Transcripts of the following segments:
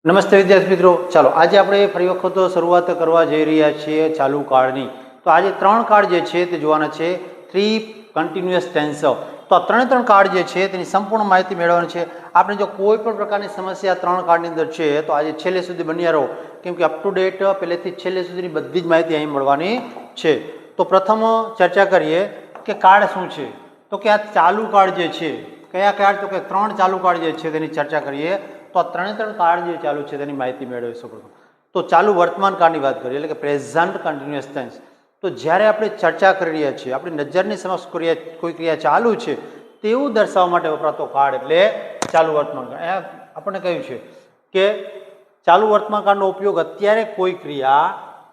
નમસ્તે વિદ્યાર્થી મિત્રો, ચાલો આજે આપણે ફરી વખત શરૂઆત કરવા જઈ રહ્યા છીએ ચાલુ કાળની. તો આજે ત્રણ કાળ જે છે તે જોવાના છે. 3 કન્ટિન્યુઅસ ટેન્સ. તો આ ત્રણ કાળ જે છે તેની સંપૂર્ણ માહિતી મેળવવાની છે. આપણે જો કોઈ પણ પ્રકારની સમસ્યા ત્રણ કાળની અંદર છે તો આજે છેલ્લે સુધી બન્યા રહો, કેમ કે અપ ટુ ડેટ પહેલેથી છેલ્લે સુધીની બધી જ માહિતી અહીં મળવાની છે. તો પ્રથમ ચર્ચા કરીએ કે કાળ શું છે. તો કે આ ચાલુ કાળ જે છે, કયા કાળ? તો કે ત્રણ ચાલુ કાળ જે છે તેની ચર્ચા કરીએ. તો આ ત્રણ કાળ જે ચાલુ છે તેની માહિતી મેળવી શકો છો. તો ચાલુ વર્તમાન કાળની વાત કરીએ, એટલે કે પ્રેઝન્ટ કન્ટિન્યુઅસ ટેન્સ. તો જ્યારે આપણે ચર્ચા કરી રહ્યા છીએ, આપણી નજરની સમક્ષ કોઈ ક્રિયા ચાલુ છે તેવું દર્શાવવા માટે વપરાતો કાળ એટલે ચાલુ વર્તમાન કાળ. અહીંયા આપણને કહ્યું છે કે ચાલુ વર્તમાન કાળનો ઉપયોગ અત્યારે કોઈ ક્રિયા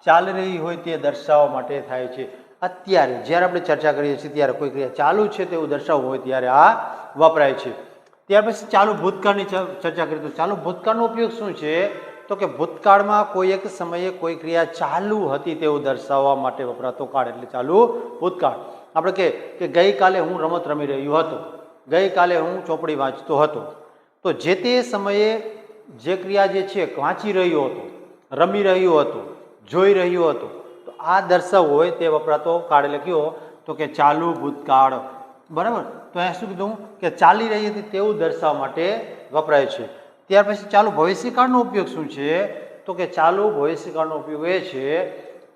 ચાલી રહી હોય તે દર્શાવવા માટે થાય છે. અત્યારે જ્યારે આપણે ચર્ચા કરીએ છીએ ત્યારે કોઈ ક્રિયા ચાલુ છે તેવું દર્શાવવું હોય ત્યારે આ વપરાય છે. ત્યાર પછી ચાલુ ભૂતકાળની ચર્ચા કરીએ. તો ચાલુ ભૂતકાળનો ઉપયોગ શું છે? તો કે ભૂતકાળમાં કોઈ એક સમયે કોઈ ક્રિયા ચાલુ હતી તેવું દર્શાવવા માટે વપરાતો કાળ એટલે ચાલુ ભૂતકાળ. આપણે કે ગઈકાલે હું રમત રમી રહ્યો હતો, ગઈકાલે હું ચોપડી વાંચતો હતો. તો જે તે સમયે જે ક્રિયા જે છે વાંચી રહ્યો હતો, રમી રહ્યો હતો, જોઈ રહ્યો હતો, તો આ દર્શાવવું હોય તે વપરાતો કાળ એટલે કયો? તો કે ચાલુ ભૂતકાળ. બરાબર. તો અહીંયા શું કીધું કે ચાલી રહી હતી તેવું દર્શાવવા માટે વપરાય છે. ત્યાર પછી ચાલુ ભવિષ્યકાળનો ઉપયોગ શું છે? તો કે ચાલુ ભવિષ્યકાળનો ઉપયોગ એ છે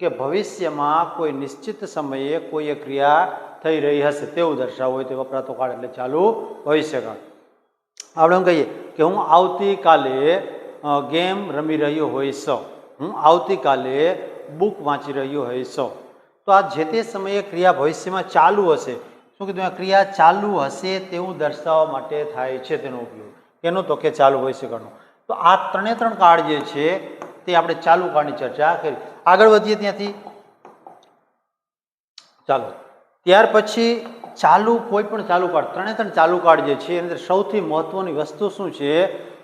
કે ભવિષ્યમાં કોઈ નિશ્ચિત સમયે કોઈ એક ક્રિયા થઈ રહી હશે તેવું દર્શાવવું હોય તે વપરાતો કાળ એટલે ચાલુ ભવિષ્યકાળ. આપણે એમ કહીએ કે હું આવતીકાલે ગેમ રમી રહ્યો હોઈશ, હું આવતીકાલે બુક વાંચી રહ્યો હોઈશ. તો આ જે તે સમયે ક્રિયા ભવિષ્યમાં ચાલુ હશે. શું કીધું? આ ક્રિયા ચાલુ હશે તેવું દર્શાવવા માટે થાય છે તેનો ઉપયોગ. એનો તો કે ચાલુ ભવિષ્યકાળનો. તો આ ત્રણ કાળ જે છે તે આપણે ચાલુ કાળની ચર્ચા કરી. આગળ વધીએ ત્યાંથી. ચાલો ત્યાર પછી ચાલુ કોઈ પણ ચાલુ કાળ, ત્રણ ચાલુ કાળ જે છે એની અંદર સૌથી મહત્વની વસ્તુ શું છે?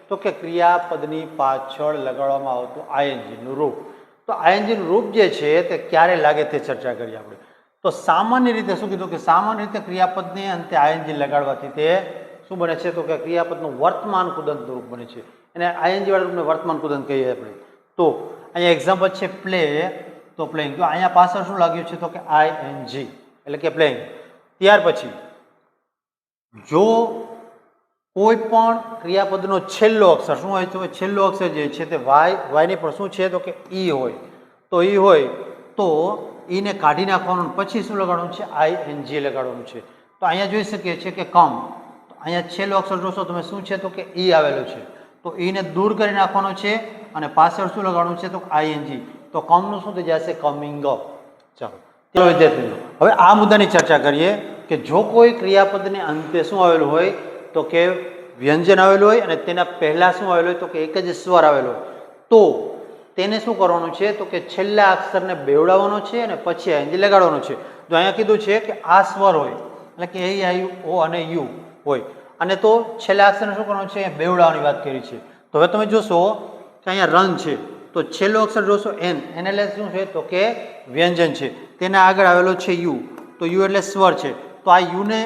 તો કે ક્રિયાપદની પાછળ લગાડવામાં આવતું આઈએનજીનું રૂપ. તો આઈએનજીનું રૂપ જે છે તે ક્યારે લાગે તે ચર્ચા કરીએ આપણે. તો સામાન્ય રીતે શું કીધું કે સામાન્ય રીતે ક્રિયાપદને અંતે આઈએનજી લગાડવાથી તે શું બને છે? તો કે ક્રિયાપદનું વર્તમાન કુદંત રૂપ બને છે. અને આઈએનજી વાળા રૂપને વર્તમાન કુદંત કહીએ આપણે. તો અહીંયા એક્ઝામ્પલ છે પ્લે. તો પ્લેઇંગ. તો અહીંયા પાછળ શું લાગ્યું છે? તો કે આઈએનજી એટલે કે પ્લેઇંગ. ત્યાર પછી જો કોઈ પણ ક્રિયાપદનો છેલ્લો અક્ષર શું હોય? તો છેલ્લો અક્ષર જે છે તે વાયની પણ શું છે? તો કે ઈ હોય. તો ઈ હોય તો ઈને કાઢી નાખવાનું, પછી શું લગાડવાનું છે? આઈએનજી લગાડવાનું છે. તો અહીંયા જોઈ શકીએ છીએ કે કમ. તો અહીંયા છેલ્લો અક્ષર જોશો તમે શું છે? તો કે ઈ આવેલો છે. તો ઈને દૂર કરી નાખવાનો છે અને પાછળ શું લગાડવાનું છે? તો આઈએનજી. તો કમનું શું થઈ જશે? કમિંગ. ચાલો વિદ્યાર્થીઓ, હવે આ મુદ્દાની ચર્ચા કરીએ કે જો કોઈ ક્રિયાપદને અંતે શું આવેલું હોય? તો કે વ્યંજન આવેલું હોય અને તેના પહેલા શું આવેલું હોય? તો કે એક જ સ્વર આવેલો હોય. તો તેને શું કરવાનું છે? તો કે છેલ્લા અક્ષરને બેવડાવવાનો છે અને પછી આઈએનજી લગાડવાનો છે. તો અહીંયા કીધું છે કે આ સ્વર હોય એટલે કે એ, આઈ, ઓ અને યુ હોય, અને તો છેલ્લા અક્ષરને શું કરવાનું છે? બેવડાવવાની વાત કરી છે. તો હવે તમે જોશો કે અહીંયા રન છે તો છેલ્લો અક્ષર જોશો એન. એન એટલે શું છે? તો કે વ્યંજન છે. તેના આગળ આવેલો છે યુ. તો યુ એટલે સ્વર છે. તો આ યુને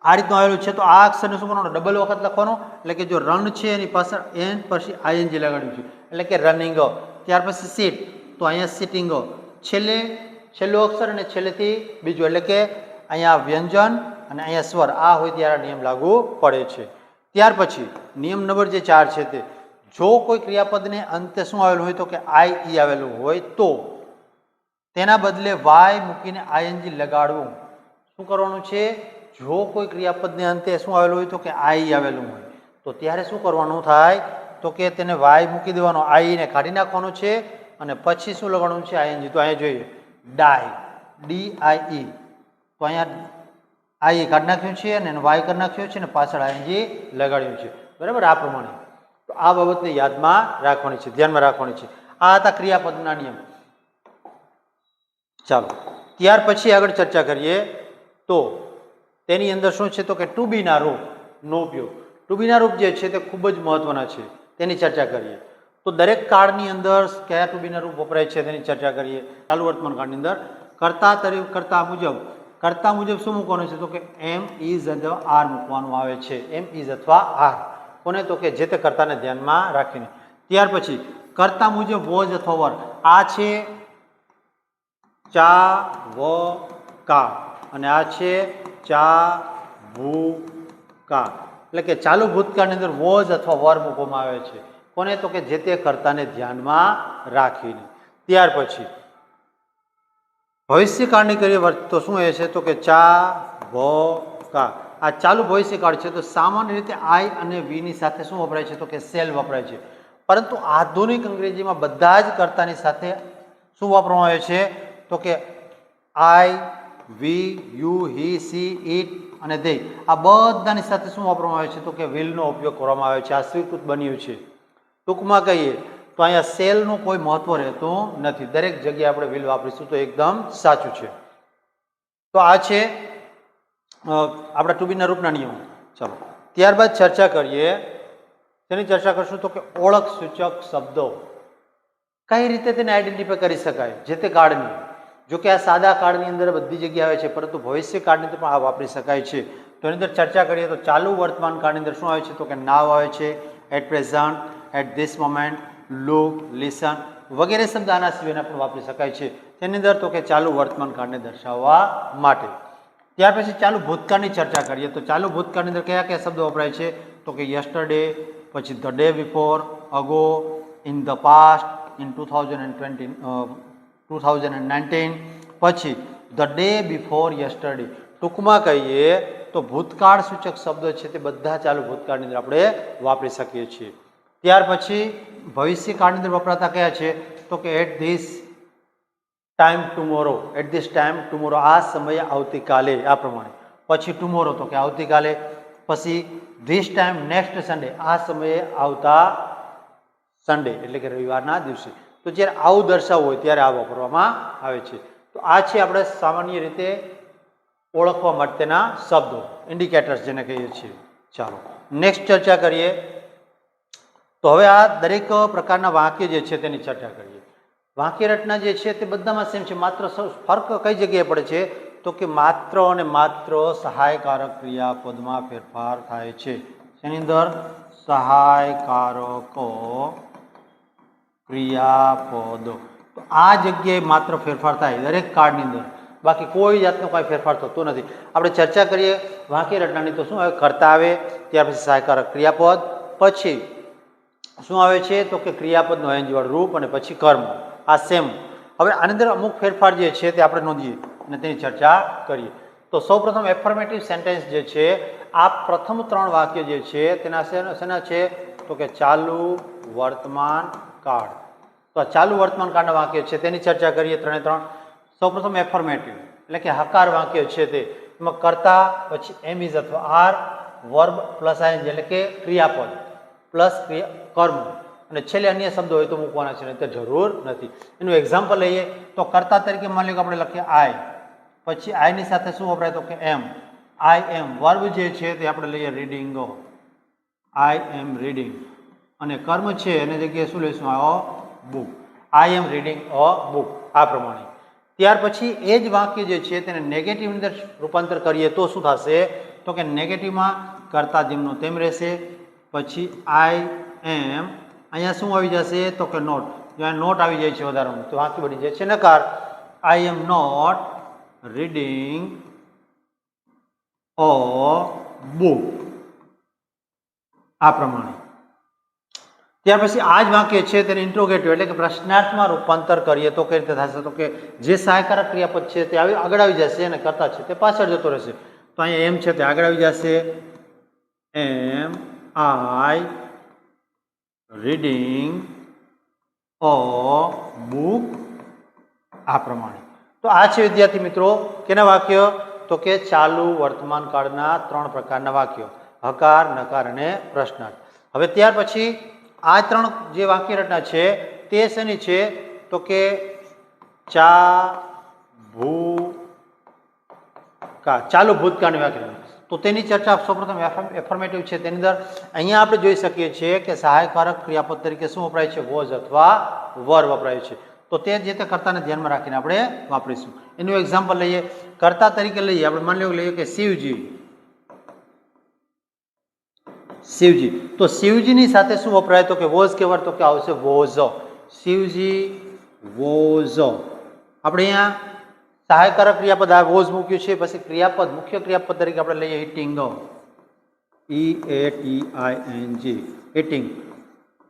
આ રીતનું આવેલું છે. તો આ અક્ષરને શું કરવાનું? ડબલ વખત લખવાનો. એટલે કે જો રન છે એની પાછળ એન પછી આઈએનજી લગાડ્યું છે એટલે કે રનિંગ. ત્યાર પછી સીટ. તો અહીંયા સિટિંગ. છેલ્લો અક્ષર અને છેલ્લેથી બીજું એટલે કે અહીંયા વ્યંજન અને અહીંયા સ્વર આ હોય ત્યારે નિયમ લાગુ પડે છે. ત્યાર પછી નિયમ નંબર જે 4 છે તે, જો કોઈ ક્રિયાપદને અંતે શું આવેલું હોય? તો કે આઈ ઈ આવેલું હોય તો તેના બદલે વાય મૂકીને આઈએનજી લગાડવું. શું કરવાનું છે? જો કોઈ ક્રિયાપદને અંતે શું આવેલું હોય? તો કે આઈ આવેલું હોય તો ત્યારે શું કરવાનું થાય? તો કે તેને વાય મૂકી દેવાનો, આઈને કાઢી નાખવાનો છે અને પછી શું લગાડવાનું છે? આઈએનજી. તો અહીંયા જોઈએ ડાય, DIE. તો અહીંયા આઈ કાઢી નાખ્યું છે અને વાય કરી નાખ્યો છે અને પાછળ આઈએનજી લગાડ્યું છે. બરાબર. આ પ્રમાણે તો આ બાબતને યાદમાં રાખવાની છે, ધ્યાનમાં રાખવાની છે. આ હતા ક્રિયાપદના નિયમ. ચાલો ત્યાર પછી આગળ ચર્ચા કરીએ. તો તેની અંદર શું છે? તો કે ટુ બીના રૂપનો ઉપયોગ. ટુ બીના રૂપ જે છે તે ખૂબ જ મહત્વના છે, તેની ચર્ચા કરીએ. તો દરેક કાળની અંદર કયા ટુ બીના રૂપ વપરાય છે તેની ચર્ચા કરીએ. ચાલુ વર્તમાન કાળની અંદર કર્તા મુજબ શું મૂકવાનું છે? તો કે એમ ઇઝ અથવા આર મૂકવાનું આવે છે. એમ ઇઝ અથવા આર કોને? તો કે જે તે કર્તાને ધ્યાનમાં રાખીને. ત્યાર પછી કર્તા મુજબ વોઝ અથવા વર. આ છે ચા વ કા અને આ છે ચા ભૂ કા. એટલે કે ચાલુ ભૂતકાળની અંદર વોઝ અથવા વર મૂકવામાં આવે છે. કોને? તો કે જે તે કર્તાને ધ્યાનમાં રાખીને. ત્યાર પછી ભવિષ્યકાળની કરીએ તો શું એ છે? તો કે ચા ભ કા. આ ચાલુ ભવિષ્યકાળ છે તો સામાન્ય રીતે આઈ અને વી ની સાથે શું વપરાય છે? તો કે સેલ વપરાય છે. પરંતુ આધુનિક અંગ્રેજીમાં બધા જ કર્તાની સાથે શું વાપરવામાં આવે છે? તો કે આઈ, વી, યુ, હી, સી, ઇટ અને દે. આ બધાની સાથે શું વાપરવામાં આવે છે? તો કે વિલનો ઉપયોગ કરવામાં આવે છે. આ સ્વીકૃત બન્યું છે. ટૂંકમાં કહીએ તો અહીંયા સેલનું કોઈ મહત્વ રહેતું નથી. દરેક જગ્યાએ આપણે વિલ વાપરીશું તો એકદમ સાચું છે. તો આ છે આપણા ટુ બીના રૂપના નિયમો. ચાલો ત્યારબાદ ચર્ચા કરીએ. તેની ચર્ચા કરશું તો કે ઓળખ સૂચક શબ્દો કઈ રીતે તેને આઈડેન્ટિફાય કરી શકાય જે તે કાળની. જો કે આ સાદા કાળની અંદર બધી જગ્યાએ આવે છે, પરંતુ ભવિષ્ય કાળની અંદર પણ આ વાપરી શકાય છે. તો એની અંદર ચર્ચા કરીએ તો ચાલુ વર્તમાન કાળની અંદર શું આવે છે? તો કે નાવ આવે છે, at present, at this moment, look, listen વગેરે શબ્દ આના સિવાયના પણ વાપરી શકાય છે. તેની અંદર તો કે ચાલુ વર્તમાન કાળને દર્શાવવા માટે. ત્યાર પછી ચાલુ ભૂતકાળની ચર્ચા કરીએ તો ચાલુ ભૂતકાળની અંદર કયા કયા શબ્દો વપરાય છે? તો કે યસ્ટરડે, પછી the day before, ago, in the past, in 2019, પછી ધ ડે બિફોર યસ્ટરડે. ટૂંકમાં કહીએ તો ભૂતકાળ સૂચક શબ્દો છે તે બધા ચાલુ ભૂતકાળની અંદર આપણે વાપરી શકીએ છીએ. ત્યાર પછી ભવિષ્યકાળની અંદર વપરાતા કયા છે? તો કે at this time tomorrow, at this time tomorrow, આ સમયે આવતીકાલે, આ પ્રમાણે. પછી ટુમોરો તો કે આવતીકાલે. પછી ધીસ ટાઈમ નેક્સ્ટ સન્ડે, આ સમયે આવતા સન્ડે એટલે કે રવિવારના દિવસે. તો જ્યારે આવું દર્શાવવું હોય ત્યારે આ વાપરવામાં આવે છે. તો આ છે આપણે સામાન્ય રીતે ઓળખવા માટેના શબ્દો, ઇન્ડિકેટર્સ જેને કહીએ છીએ. ચાલો નેક્સ્ટ ચર્ચા કરીએ. તો હવે આ દરેક પ્રકારના વાક્ય જે છે તેની ચર્ચા કરીએ. વાક્ય રચના જે છે તે બધામાં સેમ છે, માત્ર ફર્ક કઈ જગ્યાએ પડે છે? તો કે માત્ર અને માત્ર સહાયકારક ક્રિયાપદમાં ફેરફાર થાય છે. તેની અંદર સહાયકારકો ક્રિયાપદો, તો આ જગ્યાએ માત્ર ફેરફાર થાય દરેક કાળની અંદર, બાકી કોઈ જાતનો કોઈ ફેરફાર થતો નથી. આપણે ચર્ચા કરીએ વાક્ય રચનાની તો શું આવે? કર્તા આવે, ત્યાર પછી સહાયકારક ક્રિયાપદ, પછી શું આવે છે? તો કે ક્રિયાપદનું અયંજવાળું રૂપ અને પછી કર્મ. આ સેમ. હવે આની અંદર અમુક ફેરફાર જે છે તે આપણે નોંધીએ અને તેની ચર્ચા કરીએ. તો સૌપ્રથમ એફર્મેટિવ સેન્ટેન્સ જે છે, આ પ્રથમ ત્રણ વાક્ય જે છે તેના શેના છે? તો કે ચાલુ વર્તમાન કાળ. તો આ ચાલુ વર્તમાન કાળના વાક્ય છે તેની ચર્ચા કરીએ ત્રણે ત્રણ. સૌપ્રથમ એફર્મેટિવ એટલે કે હકાર વાક્ય છે તે, એમાં કર્તા, પછી એમ ઇઝ અથવા આર, વર્બ પ્લસ આઈએનજી એટલે કે ક્રિયાપદ પ્લસ કર્મ અને છેલ્લે અન્ય શબ્દો હોય તો મૂકવાના છે, નહીં તો જરૂર નથી. એનું એક્ઝામ્પલ લઈએ તો કર્તા તરીકે માની લો કે આપણે લખીએ આઈ, પછી આઈની સાથે શું વપરાય? તો કે એમ, આઈ એમ. વર્બ જે છે તે આપણે લઈએ રીડિંગ, આઈ એમ રીડિંગ. અને કર્મ છે એની જગ્યાએ શું લઈશું? આ book, I am reading a book, આ પ્રમાણે. ત્યાર પછી એ જ વાક્ય જે છે તેને નેગેટિવ અંદર રૂપાંતર કરીએ તો શું થશે? તો કે નેગેટિવમાં કર્તા જેમનો તેમ રહેશે. પછી આઈ એમ, અહીંયા શું આવી જશે? તો કે નોટ. જો અહીંયા નોટ આવી જાય છે વધારાનું તો વાક્ય બની જાય છે નકાર. I am not reading a book, આ પ્રમાણે. ત્યાર પછી આ જ વાક્ય છે તેને ઇન્ટ્રોગેટિવ એટલે કે પ્રશ્નાર્થમાં રૂપાંતર કરીએ તો કઈ રીતે થશે? તો કે જે સહાયકારક ક્રિયાપદ છે તે આગળ આવી જશે અને કર્તા છે તે પાછળ જતો રહેશે. તો અહીંયા એમ છે તે આગળ આવી જશે, એમ આઈ રીડિંગ અ બુક, આ પ્રમાણે. તો આ છે વિદ્યાર્થી મિત્રો કેના વાક્ય? તો કે ચાલુ વર્તમાન કાળના ત્રણ પ્રકારના વાક્યો, હકાર, નકાર અને પ્રશ્નાર્થ. હવે ત્યાર પછી આ ત્રણ જે વાક્ય રચના છે તે શેની છે? તો કે ચા ભૂ કા, ચાલુ ભૂતકાળની વાક્ય રચના. તો તેની ચર્ચા સૌપ્રથમ એફર્મેટિવ છે તેની અંદર અહીંયા આપણે જોઈ શકીએ છીએ કે સહાયકારક ક્રિયાપદ તરીકે શું વપરાય છે? વોઝ અથવા વર વપરાય છે. તો તે જે તે કર્તાને ધ્યાનમાં રાખીને આપણે વાપરીશું. એનું એક્ઝામ્પલ લઈએ. કર્તા તરીકે લઈએ આપણે માની લઈએ કે શિવજી, શિવજી. તો શિવજીની સાથે શું વપરાય? તો કે વોઝ કહેવાય, તો કે આવશે વોઝ. શિવજી વોઝ. આપણે અહીંયા સહાયકારક ક્રિયાપદ આ વોઝ મૂક્યું છે. પછી ક્રિયાપદ, મુખ્ય ક્રિયાપદ તરીકે આપણે લઈએ eating. EATING, eating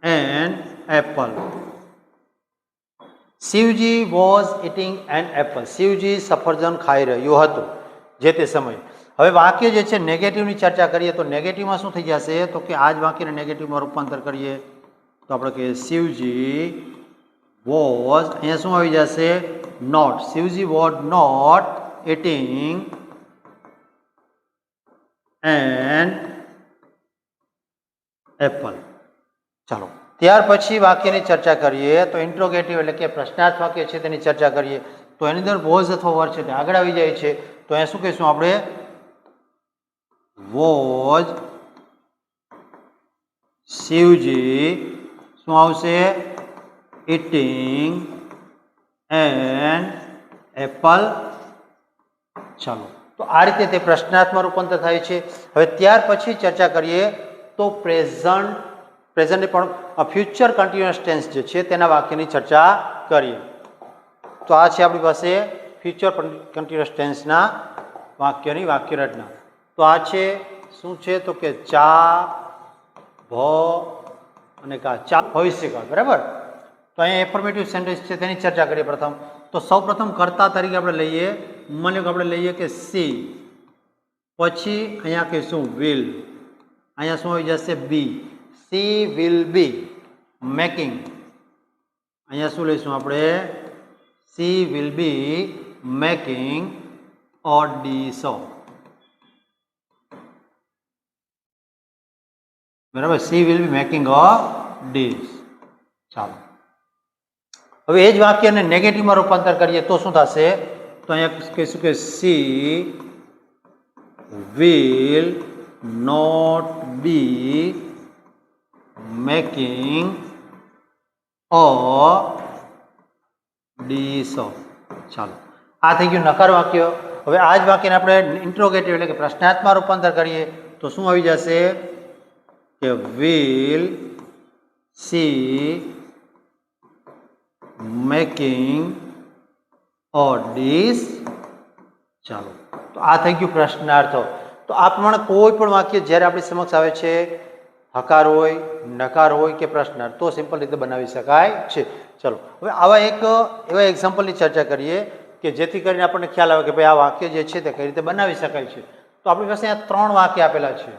an apple. Shivji was eating an apple. Shivji સફરજન ખાઈ રહ્યો હતો જે તે સમયે. હવે વાક્ય જે છે નેગેટિવની ચર્ચા કરીએ તો નેગેટિવમાં શું થઈ જશે? તો કે આ જ વાક્યને નેગેટિવમાં રૂપાંતર કરીએ તો આપણે કહીએ શિવજી વોઝ, અહીંયા શું આવી જશે? Not. Shivji was not eating an apple. ચાલો, ત્યાર પછી વાક્યની ચર્ચા કરીએ તો ઇન્ટ્રોગેટિવ એટલે કે પ્રશ્નાર્થ વાક્ય છે તેની ચર્ચા કરીએ તો એની અંદર વોઝ અથવા વર છે તે આગળ આવી જાય છે. તો અહીંયા શું કહીશું આપણે? વોઝ શિવજી શું આવશે? Eating an apple. ચાલો, તો આ રીતે તે પ્રશ્નાર્થમાં રૂપાંતર થાય છે. હવે ત્યાર પછી ચર્ચા કરીએ તો પ્રેઝન્ટ પણ ફ્યુચર કન્ટિન્યુઅસ ટેન્સ જે છે તેના વાક્યની ચર્ચા કરીએ. તો આ છે આપણી પાસે ફ્યુચર કન્ટિન્યુઅસ ટેન્સના વાક્યની વાક્ય રચના. તો આ છે શું છે? તો કે ચા, ભ અને કા. ચા ભવિષ્યકાળ, બરાબર. તો અહીંયા એફર્મેટિવ સેન્ટેન્સ છે તેની ચર્ચા કરીએ પ્રથમ. તો સૌ પ્રથમ કર્તા તરીકે આપણે લઈએ, માની લો કે આપણે લઈએ કે સી, પછી અહીંયા કહીશું વિલ, અહીંયા શું આવી જશે? Be. She will be making. અહીંયા શું લઈશું આપણે? She will be making a dish. બરાબર, she will be making a dish. ચાલો, હવે એ જ વાક્યને નેગેટિવમાં રૂપાંતર કરીએ તો શું થશે? તો અહીંયા કહીશું કે she will not be making a dish. ચાલો, આ થઈ ગયું નકાર વાક્ય. હવે આ જ વાક્યને આપણે ઇન્ટ્રોગેટિવ એટલે કે પ્રશ્નાર્થમાં રૂપાંતર કરીએ તો શું આવી જશે? કે will see making a dish. ચાલો, તો આ થઈ ગયું પ્રશ્નાર્થ. તો આ પ્રમાણે કોઈ પણ વાક્ય જ્યારે આપણી સમક્ષ આવે છે, હકાર હોય, નકાર હોય કે પ્રશ્નાર્થ, તો સિમ્પલ રીતે બનાવી શકાય છે. ચલો, હવે આવા એવા એક્ઝામ્પલની ચર્ચા કરીએ કે જેથી કરીને આપણને ખ્યાલ આવે કે ભાઈ આ વાક્ય જે છે તે કઈ રીતે બનાવી શકાય છે. તો આપણી પાસે અહીંયા 3 વાક્ય આપેલા છે.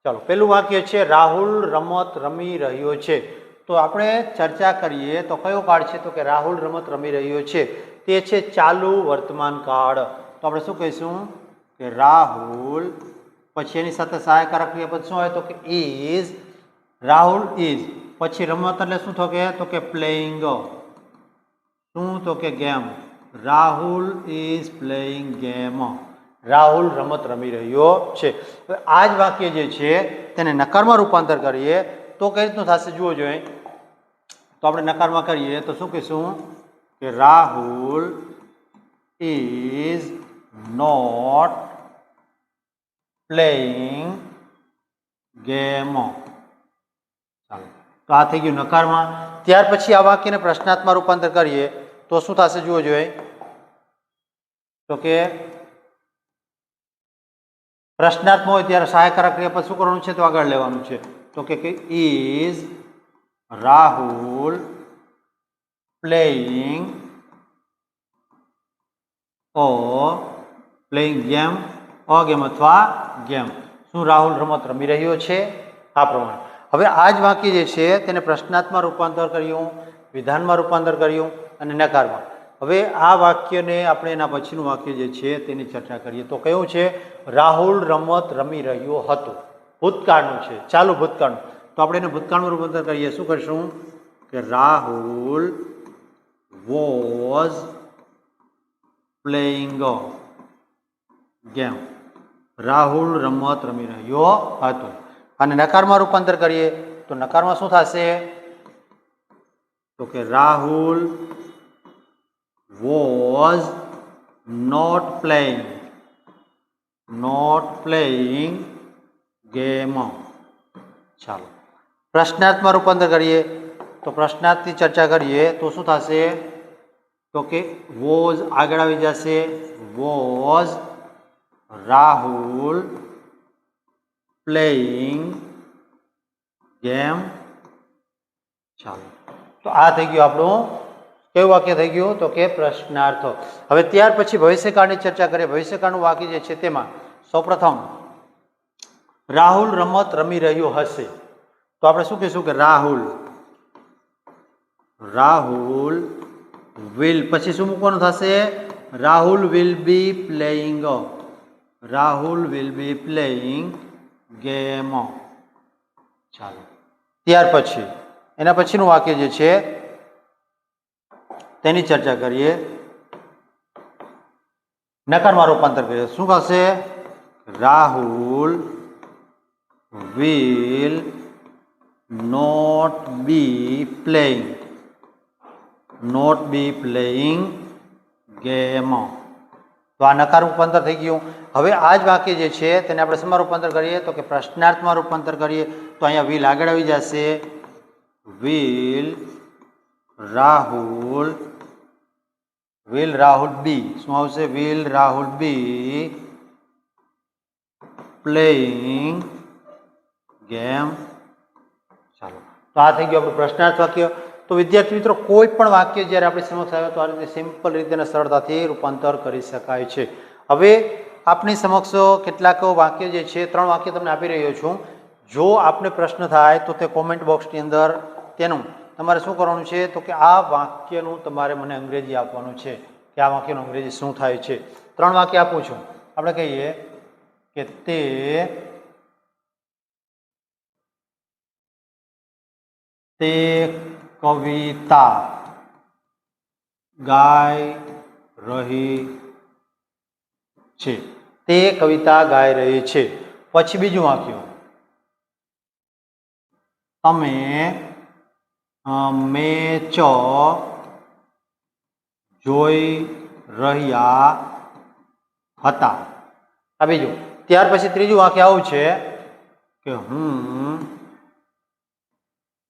ચાલો, પહેલું વાક્ય છે રાહુલ રમત રમી રહ્યો છે. તો આપણે ચર્ચા કરીએ તો કયો કાળ છે? તો કે રાહુલ રમત રમી રહ્યો છે તે છે ચાલુ વર્તમાન કાળ. તો આપણે શું કહીશું? કે રાહુલ, પછી એની સાથે સહાયકારક ક્રિયાપદ શું હોય? તો કે ઇઝ. રાહુલ ઇઝ, પછી રમત એટલે શું થશે? તો કે પ્લેઇંગ. શું? તો કે game. Rahul is playing game. Rahul રમત રમી રહ્યો છે. હવે આ જ વાક્ય જે છે તેને નકારમાં રૂપાંતર કરીએ તો કઈ રીતનું થશે જુઓ જોઈએ. તો આપણે નકારમાં કરીએ તો શું કહીશું? કે Rahul is not playing game. ચાલો, તો આ થઈ ગયું નકારમાં. ત્યાર પછી આ વાક્યને પ્રશ્નાર્થમાં રૂપાંતર કરીએ તો શું થશે જુઓ જોઈએ. તો કે પ્રશ્નાર્થમાં હોય ત્યારે સહાયકારક ક્રિયાપદ શું કરવાનું છે? તો આગળ લેવાનું છે. તો કે is Rahul playing game game અથવા ગેમ. શું રાહુલ રમત રમી રહ્યો છે? આ પ્રમાણે. હવે આ જ વાક્ય જે છે તેને પ્રશ્નાર્થમાં રૂપાંતર કર્યું, વિધાનમાં રૂપાંતર કર્યું અને નકારમાં. હવે આ વાક્યને આપણે એના પછીનું વાક્ય જે છે તેની ચર્ચા કરીએ તો કયું છે? રાહુલ રમત રમી રહ્યો હતો. ભૂતકાળનું છે, ચાલુ ભૂતકાળનું. તો આપણે એને ભૂતકાળમાં રૂપાંતર કરીએ. શું કરશું? કે Rahul was playing game. Rahul રમત રમી રહ્યો હતો. અને નકારમાં રૂપાંતર કરીએ તો નકારમાં શું થશે? તો કે Rahul was not playing game. ચાલો પ્રશ્નાર્થમાં રૂપાંતર કરીએ તો પ્રશ્નાર્થની ચર્ચા કરીએ તો શું થશે તો કે વોઝ આગળ આવી જશે વોઝ રાહુલ પ્લેઇંગ ગેમ ચાલો તો આ થઈ ગયું આપણું કેવું વાક્ય થઈ ગયું તો કે પ્રશ્નાર્થ હવે ત્યાર પછી ભવિષ્યકાળની ચર્ચા કરીએ ભવિષ્યકાળનું વાક્ય જે છે તેમાં સૌપ્રથમ રાહુલ રમત રમી રહ્યો હશે તો આપણે શું કહીશું કે રાહુલ વિલ પછી શું મૂકવાનું થશે Rahul will be playing game ચાલો ત્યાર પછી એના પછીનું વાક્ય જે છે તેની ચર્ચા કરીએ નકારમાં રૂપાંતર કરીએ શું થશે Rahul will not be playing game તો આ નકાર રૂપાંતર થઈ ગયું હવે આ જ વાક્ય જે છે તેને આપણે શેમાં રૂપાંતર કરીએ તો કે પ્રશ્નાર્થમાં રૂપાંતર કરીએ તો અહીંયા will આગળ આવી જશે will રાહુલ બી શું આવશે will Rahul B playing game ચાલો તો આ થઈ ગયું આપણું પ્રશ્નાર્થ વાક્ય તો વિદ્યાર્થી મિત્રો કોઈ પણ વાક્ય જ્યારે આપણી સમક્ષ આવે તો આ રીતે સિમ્પલ રીતે સરળતાથી રૂપાંતર કરી શકાય છે હવે આપની સમક્ષ કેટલાક વાક્ય જે છે 3 વાક્ય તમને આપી રહ્યો છું જો આપને પ્રશ્ન થાય તો તે કોમેન્ટ બોક્સની અંદર તેનું તમારે શું કરવાનું છે તો કે આ વાક્યનું તમારે મને અંગ્રેજી આપવાનું છે કે આ વાક્યનું અંગ્રેજી શું થાય છે 3 વાક્ય આપું છું આપણે કહીએ કે તે કવિતા ગાઈ રહી છે તે કવિતા ગાઈ રહી છે પછી બીજું વાક્ય તમે મેચ જોઈ રહ્યા હતા આ બીજું ત્યાર પછી ત્રીજું વાક્ય આવું છે કે હું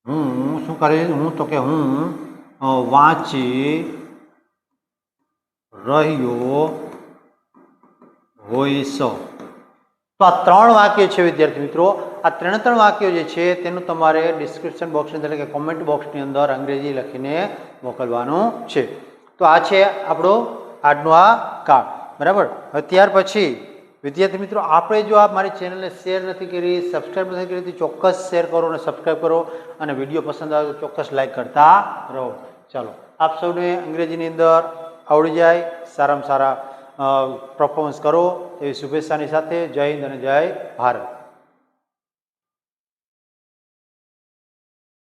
શું કરીશ હું તો કે હું વાંચી રહ્યો હોઈશ તો આ 3 વાક્ય છે વિદ્યાર્થી મિત્રો આ 3 વાક્યો જે છે તેનું તમારે ડિસ્ક્રિપ્શન બોક્સની અંદર કે કોમેન્ટ બોક્સની અંદર અંગ્રેજી લખીને મોકલવાનું છે તો આ છે આપણો આજનો આ કાર્ડ બરાબર હવે ત્યાર પછી વિદ્યાર્થી મિત્રો આપણે જો આપ મારી ચેનલને શેર નથી કરી સબસ્ક્રાઈબ નથી કરી તો ચોક્કસ શેર કરો અને સબસ્ક્રાઈબ કરો અને વિડીયો પસંદ આવે તો ચોક્કસ લાઈક કરતા રહો ચાલો આપ સૌને અંગ્રેજીની અંદર આવડી જાય સારામાં સારા પરફોર્મન્સ કરો એવી શુભેચ્છાની સાથે જય હિન્દ અને જય ભારત